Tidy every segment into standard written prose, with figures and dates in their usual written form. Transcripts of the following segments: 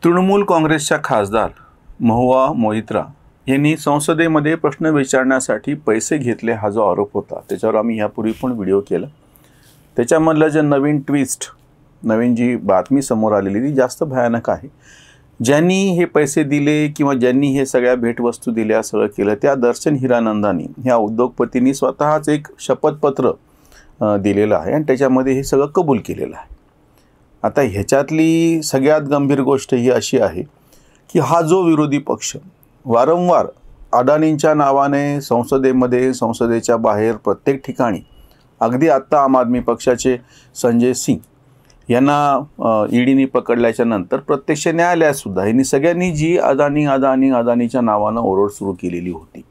तृणमूल काँग्रेसच्या खासदार महुआ मोइत्रा यांनी संसदेमध्ये प्रश्न विचारण्यासाठी पैसे घेतले हा जो आरोप होता त्याच्यावर आम्ही यापूर्वी पण व्हिडिओ केला। त्याच्यामधलं जे नवीन जी बातमी समोर आलेली ती जास्त भयानक आहे। ज्यांनी हे पैसे दिले किंवा ज्यांनी हे सगळ्या भेटवस्तू दिल्या सगळं केलं त्या दर्शन हिरानंदानी ह्या उद्योगपतींनी स्वतःच एक शपथपत्र दिलेलं आहे आणि त्याच्यामध्ये हे सगळं कबूल केलेलं आहे। आता ह्याच्यातली सगळ्यात गंभीर गोष्ट ही अशी आहे की हा जो विरोधी पक्ष वारंवार अडाणींच्या नावाने संसदेच्या बाहेर प्रत्येक ठिकाणी अगदी आत्ता आम आदमी पक्षाचे संजय सिंग यांना ईडीने पकडल्याच्या नंतर प्रत्यक्ष न्यायालयात सुद्धा यांनी सगळ्यांनी जी अदानीच्या नावानं ओरड सुरू केलेली होती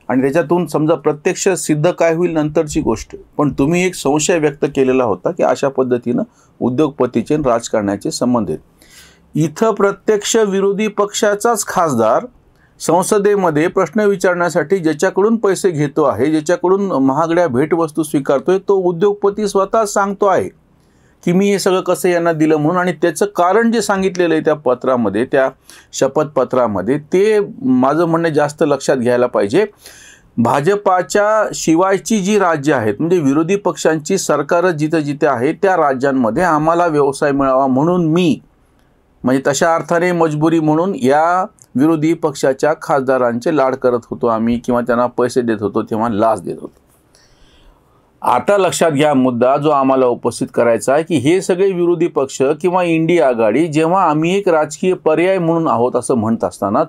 आणि त्याच्यातून समजा प्रत्यक्ष सिद्ध काय होईल नंतरची गोष्ट, पण तुम्ही एक संशय व्यक्त केलेला होता की अशा पद्धतीनं उद्योगपतीचे राजकारणाचे संबंध आहेत। इथं प्रत्यक्ष विरोधी पक्षाचाच खासदार संसदेमध्ये प्रश्न विचारण्यासाठी ज्याच्याकडून पैसे घेतो आहे, ज्याच्याकडून महागड्या भेटवस्तू स्वीकारतोय, तो उद्योगपती स्वतः सांगतो आहे की मी हे सगळं कसं यांना दिलं म्हणून। आणि त्याचं कारण जे सांगितलेलं आहे त्या पत्रामध्ये, त्या शपथपत्रामध्ये, ते माझं म्हणणं जास्त लक्षात घ्यायला पाहिजे। भाजपाच्या शिवायची जी राज्य आहेत म्हणजे विरोधी पक्षांची सरकारच जिथे जिथे आहे त्या राज्यांमध्ये आम्हाला व्यवसाय मिळावा म्हणून म्हणजे तशा अर्थाने मजबुरी म्हणून या विरोधी पक्षाच्या खासदारांचे लाड करत होतो आम्ही किंवा त्यांना पैसे देत होतो तेव्हा लाच देत होतो। आता लक्षात घ्या मुद्दा जो आम्हाला उपस्थित करायचा आहे की हे सगळे विरोधी पक्ष किंवा इंडिया आघाडी जेव्हा आम्ही एक राजकीय पर्याय म्हणून आहोत असं म्हणत असताना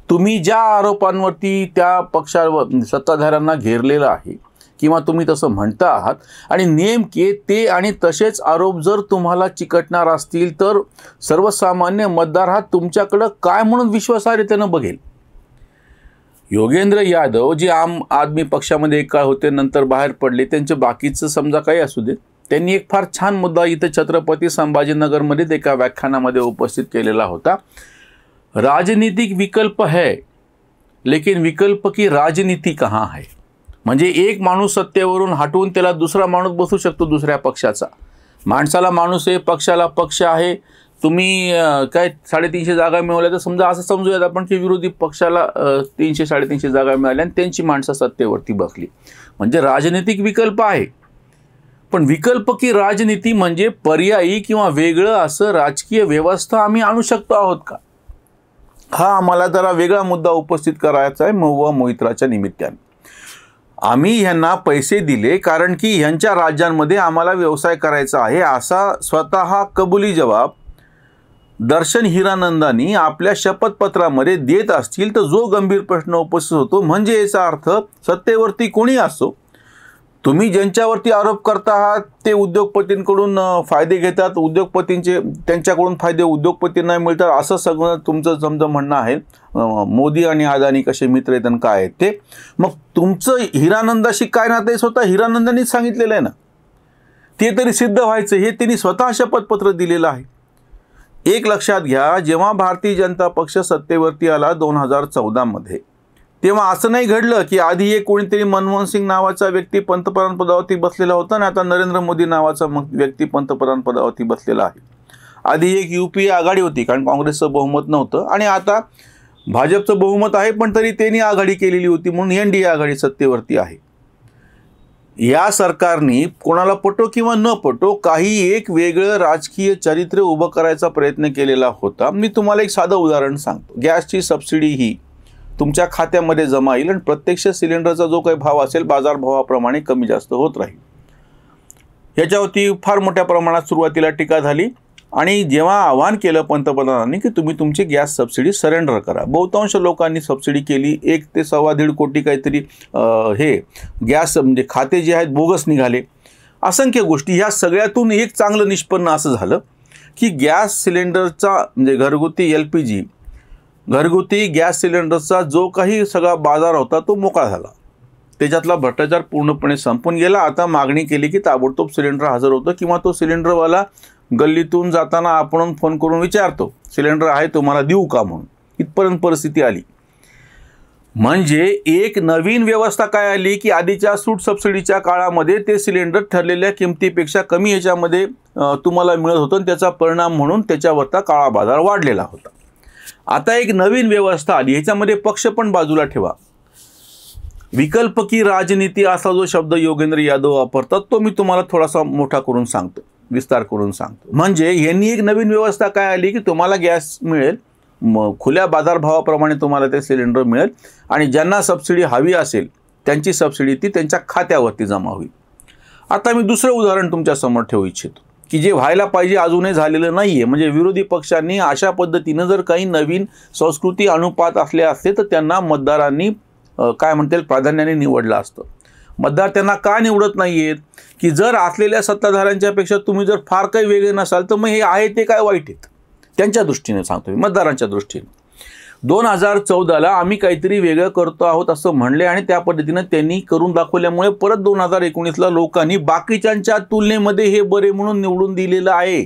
तुम्ही ज्या आरोपांवरती त्या पक्षावर सत्ताधाऱ्यांना घेरलेलं आहे किंवा तुम्ही तसं म्हणता आहात आणि नेमके ते आणि तसेच आरोप जर तुम्हाला चिकटणार असतील तर सर्वसामान्य मतदार हा तुमच्याकडं काय म्हणून विश्वासार्हतेनं बघेल। योगेंद्र यादव जे आम आदमी पक्षामध्ये एक काळ होते नंतर बाहेर पडले, त्यांचे बाकीचं समजा काही असू दे, त्यांनी एक फार छान मुद्दा इथं छत्रपती संभाजीनगरमध्ये एका व्याख्यानामध्ये उपस्थित केलेला होता। राजनीतिक विकल्प है लेकिन विकल्प की राजनीति कहाँ है। म्हणजे एक माणूस सत्तेवरून हटवून त्याला दुसरा माणूस बसू शकतो दुसऱ्या पक्षाचा। माणसाला माणूस आहे, पक्षाला पक्ष आहे। तुम्ही काय 350 जागा मिळवल्या तर समजा असं समजूयात आपण की विरोधी पक्षाला 300-350 जागा मिळाल्या आणि त्यांची माणसं सत्तेवरती बसली, म्हणजे राजनीतिक विकल्प आहे। पण विकल्प की राजनीती म्हणजे पर्यायी किंवा वेगळं असं राजकीय व्यवस्था आम्ही आणू शकतो आहोत का, हा आम्हाला जरा वेगळा मुद्दा उपस्थित करायचा आहे महुआ मोइत्राच्या निमित्ताने। आम्ही ह्यांना पैसे दिले कारण की ह्यांच्या राज्यांमध्ये आम्हाला व्यवसाय करायचा आहे असा स्वतः कबुली जबाब दर्शन हिरानंदानी आपल्या शपथपत्रामध्ये देत असतील तर जो गंभीर प्रश्न उपस्थित होतो म्हणजे याचा अर्थ सत्तेवरती कोणी असो, तुम्ही ज्यांच्यावरती आरोप करता आहात ते उद्योगपतींकडून फायदे घेतात, त्यांच्याकडून फायदे उद्योगपतींना मिळतात असं सगळं तुमचं समजा म्हणणं आहे। मोदी आणि अदानी कसे मित्र आहेत आणि काय आहेत ते, मग तुमचं हिरानंदाशी काय नातं आहे स्वतः हिरानंदानीच सांगितलेलं आहे ना, ते तरी सिद्ध व्हायचं हे त्यांनी स्वतः शपथपत्र दिलेलं आहे। एक लक्षात घ्या, जेव्हा भारतीय जनता पक्ष सत्तेवरती आला 2014 मध्ये, तेव्हा असं नाही घडलं की आधी एक कोणीतरी मनमोहन सिंग नावाचा व्यक्ती पंतप्रधान पदावरती बसलेला होता आणि आता नरेंद्र मोदी नावाचा व्यक्ती पंतप्रधान पदावरती बसलेला आहे। आधी एक UPA आघाडी होती कारण काँग्रेसचं बहुमत नव्हतं आणि आता भाजपचं बहुमत आहे पण तरी त्यांनी आघाडी केलेली होती म्हणून NDA आघाडी सत्तेवरती आहे। या सरकारने कोणाला पटो किंवा न पटो काही एक वेगळं राजकीय चरित्र उभं करायचा प्रयत्न केलेला होता। मी तुम्हाला एक साधं उदाहरण सांगतो। गॅसची सबसिडी ही तुमच्या खात्यामध्ये जमा येईल आणि प्रत्यक्ष सिलेंडरचा जो काही भाव असेल बाजारभावाप्रमाणे कमी जास्त होत राहील। याच्यावरती फार मोठ्या प्रमाणात सुरुवातीला टीका झाली आणि जेव्हा आवाहन केलं पंतप्रधानांनी की तुम्ही तुमची गॅस सबसिडी सरेंडर करा, बहुतांश लोकांनी सबसिडी केली। 1 ते 1.25 कोटी काहीतरी हे गॅस म्हणजे खाते जे आहेत बोगस निघाले। असंख्य गोष्टी, ह्या सगळ्यातून एक चांगलं निष्पन्न असं झालं की गॅस सिलेंडरचा म्हणजे घरगुती गॅस सिलेंडरचा जो काही सगळा बाजार होता तो मोकळा झाला, त्याच्यातला भ्रष्टाचार पूर्णपणे संपून गेला। आता मागणी केली की ताबडतोब सिलेंडर हजर होतं किंवा तो सिलेंडरवाला गल्लीतून जाताना आपण फोन करून विचारतो सिलेंडर आहे तुम्हाला देऊ का म्हणून, इथपर्यंत परिस्थिती आली। म्हणजे एक नवीन व्यवस्था काय आली की आधीच्या सूट सबसिडीच्या काळामध्ये ते सिलेंडर ठरलेल्या किमतीपेक्षा कमी ह्याच्यामध्ये तुम्हाला मिळत होतं आणि त्याचा परिणाम म्हणून त्याच्यावरचा काळा बाजार वाढलेला होता. आता एक नवीन व्यवस्था आली, ह्याच्यामध्ये पक्ष पण बाजूला ठेवा. विकल्प की राजनीती असा जो शब्द योगेंद्र यादव वापरतात तो मी तुम्हाला थोडासा मोठा करून सांगतो, विस्तार करून सांगतो. म्हणजे यांनी एक नवीन व्यवस्था काय आली की तुम्हाला गॅस मिळेल, खुल्या बाजारभावाप्रमाणे तुम्हाला ते सिलेंडर मिळेल आणि ज्यांना सबसिडी हवी असेल त्यांची सबसिडी ती त्यांच्या खात्यावरती जमा होईल. आता मी दुसरं उदाहरण तुमच्या समोर ठेवू इच्छितो की जे व्हायला पाहिजे अजूनही झालेलं नाही आहे. म्हणजे विरोधी पक्षांनी अशा पद्धतीनं जर काही नवीन संस्कृती अनुपात असले असते तर त्यांना मतदारांनी काय म्हणता येईल प्राधान्याने निवडलं असतं. मतदार त्यांना का निवडत नाही आहेत की जर असलेल्या सत्ताधाऱ्यांच्या पेक्षा तुम्ही जर फार काही वेगळे नसाल तर मग हे आहे ते काय वाईट आहेत त्यांच्या दृष्टीने सांगतो मी, मतदारांच्या दृष्टीने. 2014ला आम्ही काहीतरी वेगळं करतो आहोत असं म्हणले आणि त्या पद्धतीनं त्यांनी करून दाखवल्यामुळे परत 2019ला लोकांनी बाकीच्यांच्या तुलनेमध्ये हे बरे म्हणून निवडून दिलेलं आहे.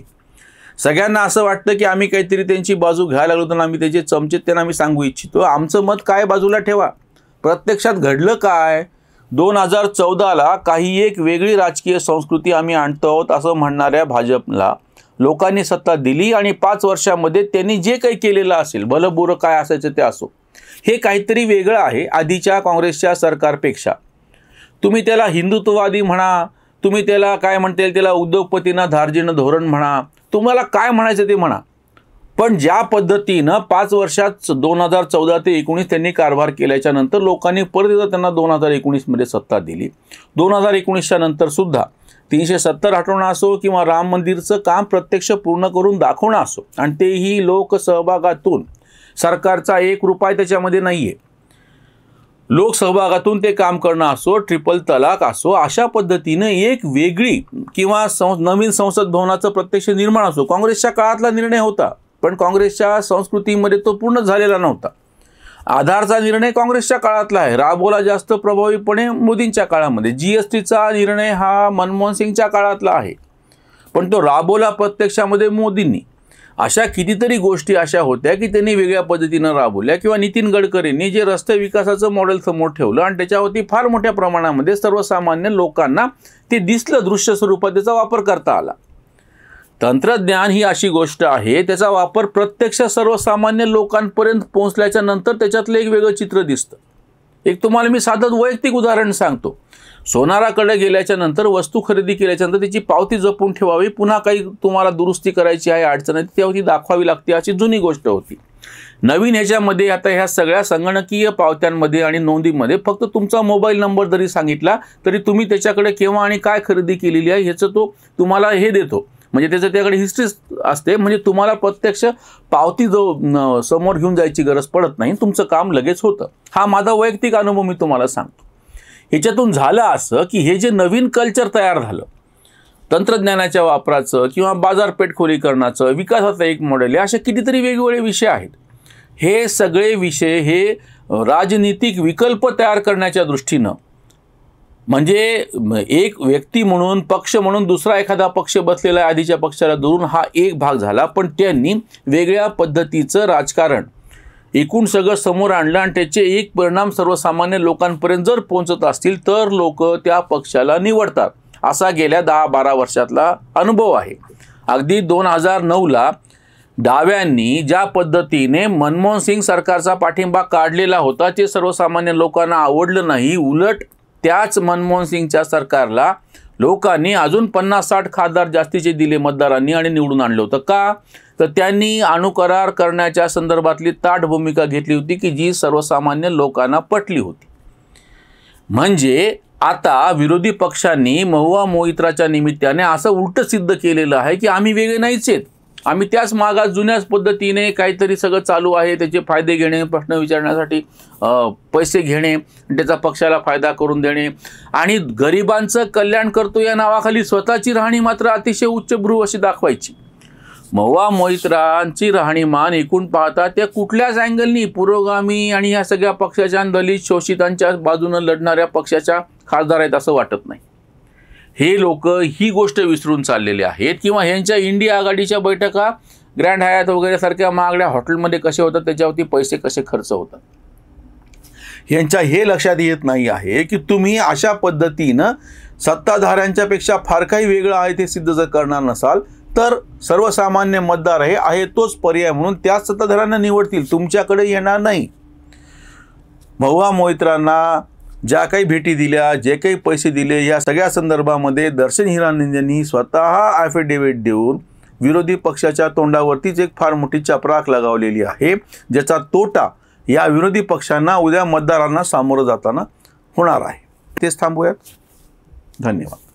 सगळ्यांना असं वाटतं की आम्ही काहीतरी त्यांची बाजू घ्यायला लागलो तर आम्ही त्याचे चमचे त्यांना आम्ही सांगू इच्छितो. आमचं मत काय बाजूला ठेवा. प्रत्यक्षात घडलं काय, 2014ला काही एक वेगळी राजकीय संस्कृती आम्ही आणतो आहोत असं म्हणणाऱ्या भाजपला लोकांनी सत्ता दिली आणि 5 वर्षामध्ये त्यांनी जे काही केलेलं असेल, भलं बुरं काय असायचं ते असो, हे काहीतरी वेगळं आहे आधीच्या काँग्रेसच्या सरकारपेक्षा. तुम्ही त्याला हिंदुत्ववादी म्हणा, तुम्ही त्याला काय म्हणता येईल त्याला उद्योगपतींना धार्जिन धोरण म्हणा, तुम्हाला काय म्हणायचं ते म्हणा, पण ज्या पद्धतीनं 5 वर्षात 2014 ते 19 त्यांनी कारभार केल्याच्या नंतर लोकांनी परत एकदा त्यांना 2019मध्ये सत्ता दिली. 2019च्या नंतर सुद्धा 370 हटवणं असो किंवा राम मंदिरचं काम प्रत्यक्ष पूर्ण करून दाखवणं असो आणि तेही लोकसहभागातून, सरकारचा 1 रुपया त्याच्यामध्ये नाही आहे, लोकसहभागातून ते काम करणं असो, ट्रिपल तलाक असो, अशा पद्धतीनं एक वेगळी किंवा नवीन संसद भवनाचं प्रत्यक्ष निर्माण असो, काँग्रेसच्या काळातला निर्णय होता पण काँग्रेसच्या संस्कृतीमध्ये तो पूर्ण झालेला नव्हता. आधारचा निर्णय काँग्रेसच्या काळातला आहे, राबवला जास्त प्रभावीपणे मोदींच्या काळामध्ये. GSTचा निर्णय हा मनमोहन सिंगच्या काळातला आहे पण तो राबवला प्रत्यक्षामध्ये मोदींनी. अशा कितीतरी गोष्टी अशा होत्या की त्यांनी वेगळ्या पद्धतीनं राबवल्या. किंवा नितीन गडकरींनी जे रस्ते विकासाचं मॉडेल समोर ठेवलं आणि त्याच्यावरती फार मोठ्या प्रमाणामध्ये सर्वसामान्य लोकांना ते दिसलं, दृश्य स्वरूपात त्याचा वापर करता आला. तंत्रज्ञान ही अशी गोष्ट आहे त्याचा वापर प्रत्यक्ष सर्वसामान्य लोकांपर्यंत पोहोचल्याच्या नंतर त्याच्यातलं एक वेगळं चित्र दिसतं. एक तुम्हाला मी साधं वैयक्तिक उदाहरण सांगतो. सोनाराकडे गेल्याच्या नंतर, वस्तू खरेदी केल्याच्या नंतर त्याची पावती जपून ठेवावी, पुन्हा काही तुम्हाला दुरुस्ती करायची आहे, अडचण आहे त्यावरती दाखवावी लागते, अशी जुनी गोष्ट होती. नवीन ह्याच्यामध्ये आता ह्या सगळ्या संगणकीय पावत्यांमध्ये आणि नोंदीमध्ये फक्त तुमचा मोबाईल नंबर जरी सांगितला तरी तुम्ही त्याच्याकडे केव्हा आणि काय खरेदी केलेली आहे ह्याचं तो तुम्हाला हे देतो. म्हणजे त्याचं त्याकडे हिस्ट्री असते. म्हणजे तुम्हाला प्रत्यक्ष पावती जो समोर घेऊन जायची गरज पडत नाही, तुमचं काम लगेच होतं. हा माझा वैयक्तिक अनुभव मी तुम्हाला सांगतो. ह्याच्यातून झालं असं की हे जे नवीन कल्चर तयार झालं तंत्रज्ञानाच्या वापराचं किंवा बाजारपेठ खोलीकरणाचं, विकासाचं एक मॉडेल आहे, असे कितीतरी वेगवेगळे विषय आहेत. हे सगळे विषय हे राजनीतिक विकल्प तयार करण्याच्या दृष्टीनं, म्हणजे एक व्यक्ती म्हणून, पक्ष म्हणून दुसरा एखादा पक्ष बसलेला आहे आधीच्या पक्षाला धरून, हा एक भाग झाला. पण त्यांनी वेगळ्या पद्धतीचं राजकारण एकूण सगळं समोर आणलं आणि त्याचे एक परिणाम सर्वसामान्य लोकांपर्यंत जर पोहोचत असतील तर लोक त्या पक्षाला निवडतात. असा गेल्या 10-12 वर्षातला अनुभव आहे. अगदी 2009ला डाव्यांनी ज्या पद्धतीने मनमोहन सिंग सरकारचा पाठिंबा काढलेला होता ते सर्वसामान्य लोकांना आवडलं नाही. उलट त्याच मनमोहन सिंगच्या सरकारला लोकांनी अजून 50-60 खासदार जास्तीचे दिले मतदारांनी आणि निवडून आणलं होतं. का तर त्यांनी अणुकरार करण्याच्या संदर्भातली ताठ भूमिका घेतली होती की जी सर्वसामान्य लोकांना पटली होती. म्हणजे आता विरोधी पक्षांनी महुआ मोइत्राच्या निमित्ताने असं उलट सिद्ध केलेलं आहे की आम्ही वेगळे नाहीच आहेत, आम्ही त्याच मागास जुन्याच पद्धतीने काहीतरी सगळं चालू आहे, त्याचे फायदे घेणे, प्रश्न विचारण्यासाठी पैसे घेणे, त्याचा पक्षाला फायदा करून देणे आणि गरिबांचं कल्याण करतो या नावाखाली स्वतःची राहणी मात्र अतिशय उच्चभ्रू अशी दाखवायची. महुआ मोइत्रांची राहणीमान एकूण पाहता त्या कुठल्याच अँगलनी पुरोगामी आणि या सगळ्या पक्षाच्या दलित शोषितांच्या बाजूने लढणाऱ्या पक्षाच्या खासदार आहेत असं वाटत नाही. हे लोक ही गोष्ट विसरून चाललेले आहेत. किंवा ह्यांच्या इंडिया आघाडीच्या बैठका ग्रँड हयात वगैरे सारख्या महागड्या हॉटेलमध्ये कसे होतात, त्याच्यावरती पैसे कसे खर्च होतात, यांच्या हे लक्षात येत नाही आहे की तुम्ही अशा पद्धतीनं सत्ताधाऱ्यांच्या पेक्षा फार काही वेगळं आहे ते सिद्ध जर करणार नसाल तर सर्वसामान्य मतदार आहे तोच पर्याय म्हणून त्याच सत्ताधाऱ्यांना निवडतील, तुमच्याकडे येणार नाही. महुआ मोहित्रांना ज्या काही भेटी दिल्या, जे काही पैसे दिले, या सगळ्या संदर्भामध्ये दर्शन हिरानंदांनी स्वतः ॲफिडेव्हिट देऊन विरोधी पक्षाच्या तोंडावरतीच एक फार मोठी चपराक लगावलेली आहे, ज्याचा तोटा या विरोधी पक्षांना उद्या मतदारांना सामोरं जाताना होणार आहे. तेच थांबूयात. धन्यवाद.